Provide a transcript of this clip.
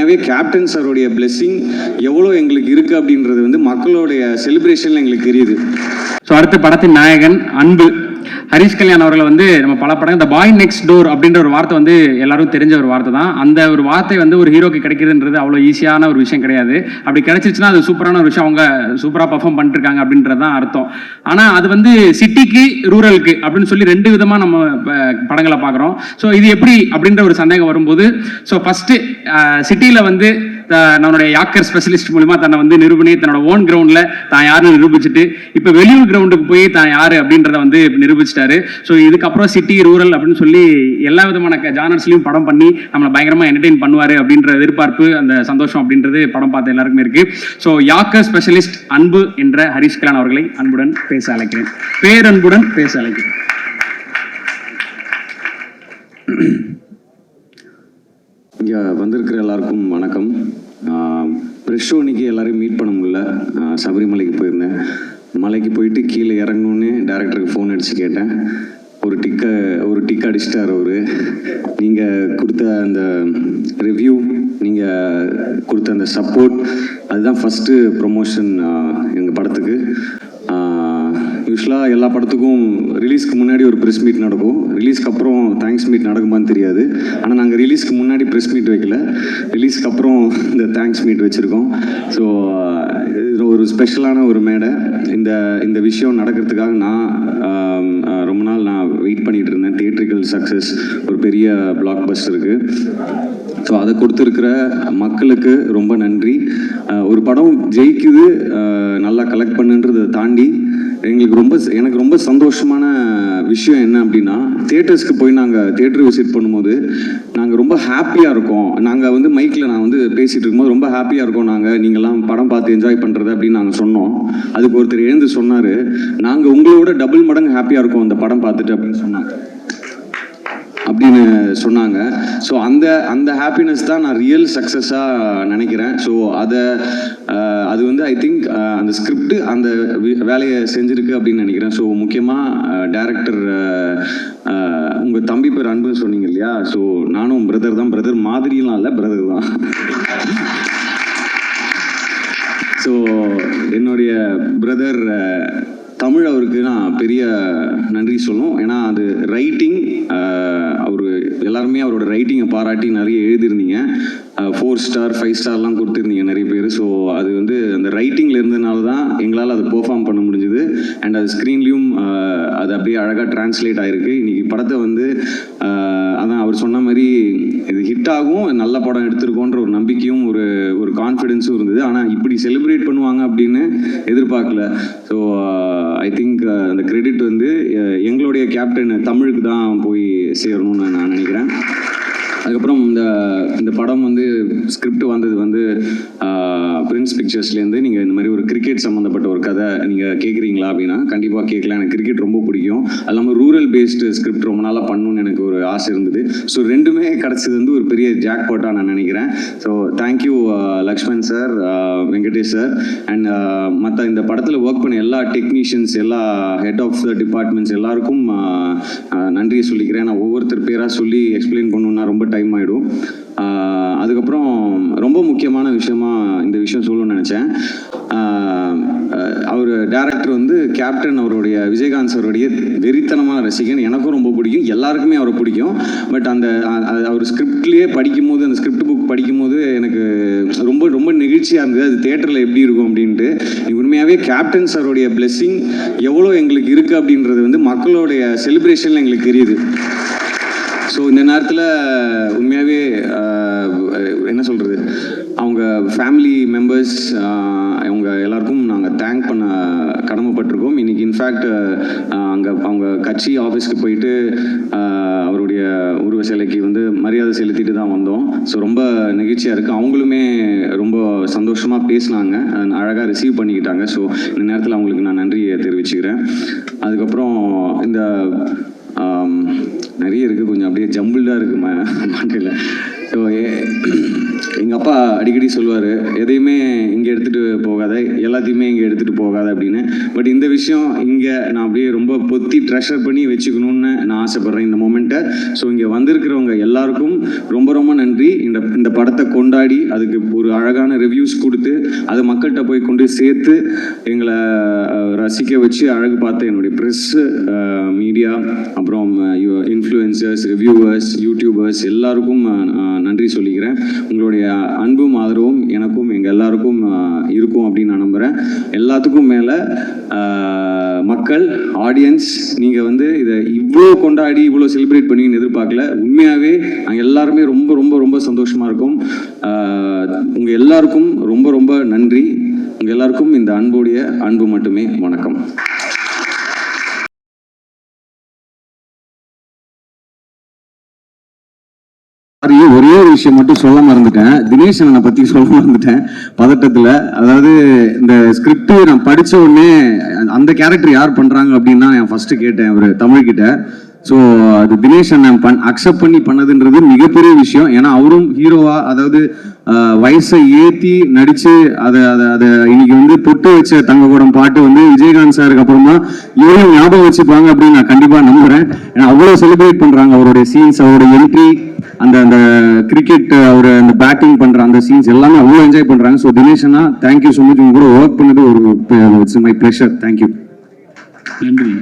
உண்மையாகவே captain சாரோடைய blessing எவ்வளோ எங்களுக்கு இருக்குது அப்படின்றது வந்து மக்களுடைய செலிப்ரேஷனில் எங்களுக்கு தெரியுது. ஸோ அடுத்த படத்தின் நாயகன் அன்பு ஹரிஷ் கல்யாண் அவர்களை வந்து நம்ம பல படம் இந்த பாய் நெக்ஸ்ட் டோர் அப்படின்ற ஒரு வார்த்தை வந்து எல்லாரும் தெரிஞ்ச ஒரு வார்த்தை தான். அந்த ஒரு வார்த்தை வந்து ஒரு ஹீரோக்கு கிடைக்குதுன்றது அவ்வளோ ஈஸியான ஒரு விஷயம் கிடையாது. அப்படி கிடைச்சிருச்சுன்னா அது சூப்பரான ஒரு விஷயம், அவங்க சூப்பராக பர்ஃபார்ம் பண்ணிருக்காங்க அப்படின்றது தான் அர்த்தம். ஆனால் அது வந்து சிட்டிக்கு ரூரலுக்கு அப்படின்னு சொல்லி ரெண்டு விதமாக நம்ம படங்களை பார்க்குறோம். ஸோ இது எப்படி அப்படின்ற ஒரு சந்தேகம் வரும்போது, ஸோ ஃபஸ்ட்டு சிட்டியில் வந்து நம்மளுடைய யாக்கர் ஸ்பெஷலிஸ்ட் மூலமா தன்னை வந்து நிரூபணி தன்னோட ஓன் கிரவுண்ட்ல தான் யாருன்னு நிரூபிச்சுட்டு இப்போ வெளியூர் கிரவுண்டுக்கு போய் தான் யாரு அப்படின்றத வந்து நிரூபிச்சிட்டாரு. ஸோ இதுக்கப்புறம் சிட்டி ரூரல் அப்படின்னு சொல்லி எல்லா விதமான ஜானர்ஸ்லையும் படம் பண்ணி நம்மளை பயங்கரமா என்டர்டெயின் பண்ணுவாரு அப்படின்ற எதிர்பார்ப்பு, அந்த சந்தோஷம் அப்படின்றது படம் பார்த்த எல்லாருக்குமே இருக்கு. ஸோ யாக்கர் ஸ்பெஷலிஸ்ட் அன்பு என்ற ஹரிஷ் கல்யாண் அவர்களை அன்புடன் பேச அழைக்கிறேன், பேரன்புடன் பேச அழைக்கிறேன். இங்கே வந்திருக்கிற எல்லாருக்கும் வணக்கம். ப்ரெஷ் ஷோ இன்னைக்கு எல்லாரையும் மீட் பண்ண முடியல. சபரிமலைக்கு போயிருந்தேன். மலைக்கு போயிட்டு கீழே இறங்கணுன்னே டேரக்டருக்கு ஃபோன் அடித்து கேட்டேன். ஒரு டிக் அடிச்சிட்டார் அவர். நீங்கள் கொடுத்த அந்த ரிவ்யூ, நீங்கள் கொடுத்த அந்த சப்போர்ட், அதுதான் ஃபஸ்ட்டு ப்ரொமோஷன் எங்கள் படத்துக்கு. யூஸ்வலாக எல்லா படத்துக்கும் ரிலீஸ்க்கு முன்னாடி ஒரு ப்ரெஸ் மீட் நடக்கும், ரிலீஸ்க்கு அப்புறம் தேங்க்ஸ் மீட் நடக்குமான்னு தெரியாது. ஆனால் நாங்கள் ரிலீஸ்க்கு முன்னாடி ப்ரெஸ் மீட் வைக்கல, ரிலீஸ்க்கு அப்புறம் இந்த தேங்க்ஸ் மீட் வச்சுருக்கோம். ஸோ இது ஒரு ஸ்பெஷலான ஒரு மேடை. இந்த விஷயம் நடக்கிறதுக்காக நான் ரொம்ப நாள் வெயிட் பண்ணிகிட்டு இருந்தேன். தியேட்ரிக்கல் சக்ஸஸ், ஒரு பெரிய பிளாக் பஸ்டருக்கு. ஸோ அதை கொடுத்துருக்கிற மக்களுக்கு ரொம்ப நன்றி. ஒரு படம் ஜெயிக்குது, நல்லா கலெக்ட் பண்ணுன்றதை தாண்டி எனக்கு ரொம்ப சந்தோஷமான விஷயம் என்ன அப்படின்னா, தியேட்டர்ஸ்க்கு போய் நாங்கள் தியேட்டர் விசிட் பண்ணும்போது நாங்கள் ரொம்ப ஹாப்பியாக இருக்கோம். நாங்கள் வந்து மைக்கில் நான் வந்து பேசிகிட்டு இருக்கும்போது ரொம்ப ஹாப்பியாக இருக்கோம், நீங்கள்லாம் படம் பார்த்து என்ஜாய் பண்ணுறது அப்படின்னு நாங்கள் சொன்னோம். அதுக்கு ஒருத்தர் எழுந்து சொன்னார், நாங்கள் உங்களோட டபுள் மடங்கு ஹாப்பியாக இருக்கோம் அந்த படம் பார்த்துட்டு அப்படின்னு சொன்னாங்க. ஸோ அந்த ஹாப்பினஸ் தான் நான் ரியல் சக்ஸஸாக நினைக்கிறேன். ஸோ அது வந்து ஐ திங்க் அந்த ஸ்கிரிப்ட் அந்த வேலையை செஞ்சுருக்கு அப்படின்னு நினைக்கிறேன். ஸோ முக்கியமாக டைரக்டர், உங்கள் தம்பி பேர் அன்புன்னு சொன்னீங்க இல்லையா? ஸோ நானும் பிரதர் தான், பிரதர் மாதிரிலாம் இல்லை, பிரதர் தான். ஸோ என்னுடைய பிரதர் தமிழ், அவருக்கு நான் பெரிய நன்றி சொல்லணும். ஏன்னா அது ரைட்டிங், அவர் எல்லாருமே அவரோட ரைட்டிங்கை பாராட்டி நிறைய எழுதியிருந்தீங்க. 4 ஸ்டார் 5 ஸ்டார்லாம் கொடுத்துருந்தீங்க நிறைய பேர். ஸோ அது வந்து அந்த ரைட்டிங்கில் இருந்ததுனால தான் எங்களால் அதை பெர்ஃபார்ம் பண்ண முடிஞ்சுது. அண்ட் அது ஸ்க்ரீன்லேயும் அது அப்படியே அழகாக டிரான்ஸ்லேட் ஆகிருக்கு. இன்றைக்கி படத்தை வந்து அதான் அவர் சொன்ன மாதிரி இது ஹிட் ஆகும், நல்ல படம் எடுத்திருக்கோன்ற ஒரு நம்பிக்கையும் ஒரு கான்ஃபிடென்ஸும் இருந்தது. ஆனால் இப்படி செலிப்ரேட் பண்ணுவாங்க அப்படின்னு எதிர்பார்க்கல. ஸோ ஐ திங்க் அந்த கிரெடிட் வந்து எங்களுடைய கேப்டன் தமிழுக்கு தான் போய் சேரணும்னு நான் நினைக்கிறேன். அதுக்கப்புறம் இந்த படம் வந்து ஸ்கிரிப்ட் வந்தது வந்து பிரின்ஸ் பிக்சர்ஸ்லேருந்து. நீங்கள் இந்த மாதிரி ஒரு கிரிக்கெட் சம்மந்தப்பட்ட ஒரு கதை நீங்கள் கேட்குறீங்களா அப்படின்னா கண்டிப்பாக கேட்கலாம். எனக்கு கிரிக்கெட் ரொம்ப பிடிக்கும். அது இல்லாமல் ரூரல் பேஸ்டு ஸ்கிரிப்ட் ரொம்ப நாளாக பண்ணணும்னு எனக்கு ஒரு ஆசை இருந்தது. ஸோ ரெண்டுமே கிடச்சது வந்து ஒரு பெரிய ஜாக்பாட்டாக நான் நினைக்கிறேன். So thank you Lakshman sir, Venkatesh sir, and மற்ற இந்த படத்தில் ஒர்க் பண்ண எல்லா டெக்னீஷியன்ஸ், எல்லா ஹெட் ஆஃப் த டிபார்ட்மெண்ட்ஸ் எல்லாருக்கும் நன்றியை சொல்லிக்கிறேன். நான் ஒவ்வொருத்தர் பேராக சொல்லி எக்ஸ்பிளைன் பண்ணணுன்னா ரொம்ப டைம் ஆகிடும். அதுக்கப்புறம் ரொம்ப முக்கியமான விஷயமா இந்த விஷயம் சொல்லணும்னு நினச்சேன். அவர் டைரக்டர் வந்து கேப்டன் அவருடைய விஜயகாந்த் சாருடைய வெறித்தனமான ரசிகன். எனக்கும் ரொம்ப பிடிக்கும், எல்லாருக்குமே அவரை பிடிக்கும். பட் அவர் ஸ்கிரிப்ட்லேயே படிக்கும்போது, அந்த ஸ்கிரிப்ட் புக் படிக்கும்போது எனக்கு ரொம்ப ரொம்ப நெகிழ்ச்சியாக இருந்தது. அது தியேட்டரில் எப்படி இருக்கும் அப்படின்ட்டு. உண்மையாகவே கேப்டன் சாருடைய பிளெஸிங் எவ்வளோ எங்களுக்கு இருக்குது அப்படின்றது வந்து மக்களுடைய செலிப்ரேஷனில் எங்களுக்கு தெரியுது. ஸோ இந்த நேரத்தில் உண்மையாகவே என்ன சொல்கிறது, அவங்க ஃபேமிலி மெம்பர்ஸ், அவங்க எல்லாருக்கும் நாங்கள் தேங்க் பண்ண கடமைப்பட்டிருக்கோம். இன்றைக்கி இன்ஃபேக்ட் அவங்க கட்சி ஆஃபீஸ்க்கு போயிட்டு அவருடைய உருவ சிலைக்கு வந்து மரியாதை செலுத்திட்டு தான் வந்தோம். ஸோ ரொம்ப நெகிழ்ச்சியாக இருக்குது. அவங்களுமே ரொம்ப சந்தோஷமாக பேசினாங்க, அழகாக ரிசீவ் பண்ணிக்கிட்டாங்க. ஸோ இந்த நேரத்தில் அவங்களுக்கு நான் நன்றியை தெரிவிச்சுக்கிறேன். அதுக்கப்புறம் இந்த நிறைய இருக்குது, கொஞ்சம் அப்படியே ஜம்பிள்டாக இருக்குது மண்டையில். ஸோ எங்கள் எங்கள் அப்பா அடிக்கடி சொல்லுவார், எதையுமே இங்கே எடுத்துகிட்டு போகாத, எல்லாத்தையுமே இங்கே எடுத்துகிட்டு போகாத அப்படின்னு. பட் இந்த விஷயம் இங்கே நான் அப்படியே ரொம்ப பொத்தி ட்ரெஷர் பண்ணி வச்சுக்கணும்னு நான் ஆசைப்பட்றேன் இந்த மொமெண்ட்டை. ஸோ இங்கே வந்திருக்கிறவங்க எல்லாருக்கும் ரொம்ப ரொம்ப நன்றி. இந்த படத்தை கொண்டாடி அதுக்கு ஒரு அழகான ரிவ்யூஸ் கொடுத்து அதை மக்கள்கிட்ட போய் கொண்டு சேர்த்து எங்களை ரசிக்க வச்சு அழகு பார்த்த என்னுடைய ப்ரெஸ்ஸு, மீடியா, அப்புறம் இன்ஃப்ளூயன்சர்ஸ், ரிவ்யூவர்ஸ், யூடியூபர்ஸ் எல்லாருக்கும் நன்றி சொல்லிக்கிறேன். உங்களுடைய அன்பும் ஆதரவும் எனக்கும் எங்கள் எல்லாருக்கும் இருக்கும் அப்படின்னு நான் நம்புகிறேன். எல்லாத்துக்கும் மேலே மக்கள், ஆடியன்ஸ், நீங்கள் வந்து இதை இவ்வளோ கொண்டாடி இவ்வளோ செலிப்ரேட் பண்ணுவீங்கன்னு எதிர்பார்க்கல. உண்மையாகவே நாங்கள் எல்லாருமே ரொம்ப ரொம்ப ரொம்ப சந்தோஷமாக இருக்கும். உங்கள் எல்லாருக்கும் ரொம்ப ரொம்ப நன்றி. உங்கள் எல்லாருக்கும் இந்த அன்புடைய அன்பு மட்டுமே. வணக்கம். ஒரே ஒரு விஷயம் மட்டும் சொல்ல மறந்துட்டேன். தினேஷ் அண்ணனை பத்தி சொல்ல மறந்துட்டேன் பதட்டத்துல. அதாவது இந்த ஸ்கிரிப்ட் நான் படிச்ச உடனே அந்த கேரக்டர் யார் பண்றாங்க அப்படின்னு நான் ஃபர்ஸ்ட் கேட்டேன் அவரு தமிழ்கிட்ட. ஸோ அது தினேஷ் அண்ணன் அக்செப்ட் பண்ணி பண்ணதுன்றது மிகப்பெரிய விஷயம். ஏன்னா அவரும் ஹீரோவா, அதாவது வயசை ஏற்றி நடிச்சு அதை இன்னைக்கு வந்து பொட்டு வச்ச தங்கக்கூடம் பாட்டு வந்து விஜயகாந்த் சாருக்கு அப்புறமா இவரையும் ஞாபகம் வச்சுப்பாங்க அப்படின்னு நான் கண்டிப்பா நம்புறேன். ஏன்னா அவ்வளோ செலிப்ரேட் பண்றாங்க அவருடைய சீன்ஸ், அவருடைய என்ட்ரி, அந்த கிரிக்கெட் அவர் அந்த பேட்டிங் பண்ற அந்த சீன்ஸ் எல்லாமே அவ்வளோ என்ஜாய் பண்றாங்க. ஸோ தினேஷ் அண்ணா, தேங்க்யூ ஸோ மச். உங்க கூட ஒர்க் பண்ணது ஒரு இட்ஸ் மை ப்ளஷர். தேங்க்யூ. நன்றி.